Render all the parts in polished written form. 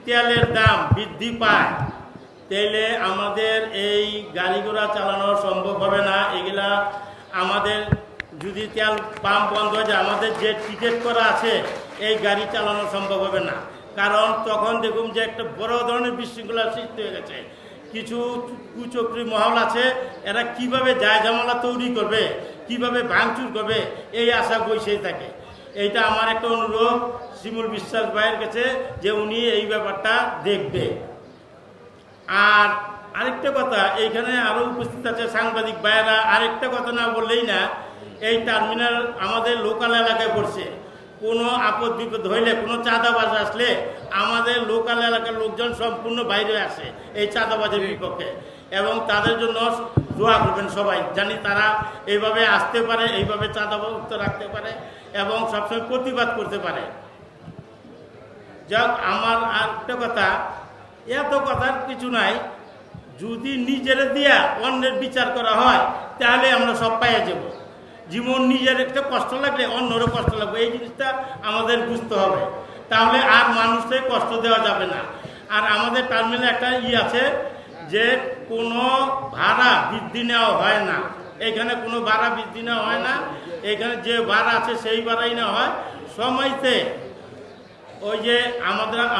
তেলের দাম বৃদ্ধি পায় তাহলে আমাদের এই গাড়ি ঘোড়া চালানো সম্ভব হবে না। এগুলা আমাদের যদি তেল পাম্প বন্ধ হয়ে যায় আমাদের যে টিকিট করা আছে এই গাড়ি চালানো সম্ভব হবে না। কারণ তখন দেখুন যে একটা বড় ধরনের বিশৃঙ্খলার সৃষ্টি হয়ে গেছে। কিছু কুচক্রী মহল আছে, এরা কিভাবে জায়জামালা তৈরি করবে, কিভাবে ভাঙচুর করবে এই আশা বসেই থাকে। এইটা আমার একটা অনুরোধ শিমুল বিশ্বাস ভাইয়ের কাছে যে উনি এই ব্যাপারটা দেখবে। আর আরেকটা কথা, এইখানে আরো উপস্থিত আছে সাংবাদিক ভাইয়েরা, আরেকটা কথা না বললেই না, এই টার্মিনাল আমাদের লোকাল এলাকায় পড়ছে। কোনো আপদ বিপদ হইলে, কোনো চাঁদাবাজ আসলে আমাদের লোকাল এলাকার লোকজন সম্পূর্ণ বাইরে আসে এই চাঁদাবাজের বিপক্ষে, এবং তাদের জন্য দোয়া করবেন সবাই, জানি তারা এইভাবে আসতে পারে, এইভাবে চাঁদাবাজ রাখতে পারে এবং সবসময় প্রতিবাদ করতে পারে। যাক, আমার আরেকটা কথা, এত কথার কিছু নাই, যদি নিজের দিয়া অন্যের বিচার করা হয় তাহলে আমরা সব পাইয়া যাব। জীবন নিজের একটা কষ্ট লাগলে অন্যরও কষ্ট লাগবে, এই জিনিসটা আমাদের বুঝতে হবে, তাহলে আর মানুষকে কষ্ট দেওয়া যাবে না। আর আমাদের টার্মিনালে একটা আছে যে কোনো ভাড়া বৃদ্ধি নেওয়া হয় না, এখানে কোনো ভাড়া বৃদ্ধি নেওয়া হয় না, এখানে যে ভাড়া আছে সেই ভাড়াই নেওয়া হয় সময়তে। ওই যে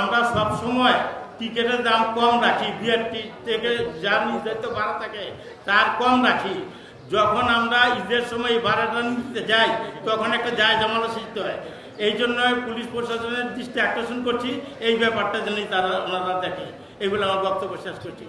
আমরা সব সময় টিকিটের দাম কম রাখি, বিআরটি থেকে যা নির্ধারিত ভাড়া থাকে তার কম রাখি। যখন আমরা ঈদের সময় ভাড়াটা নিতে যাই তখন একটা জায়জামালা সৃষ্টি হয়। এই জন্য পুলিশ প্রশাসনের দৃষ্টি আকর্ষণ করছি এই ব্যাপারটা যেন ওনারা দেখে। এগুলো আমার বক্তব্য শেষ করছি।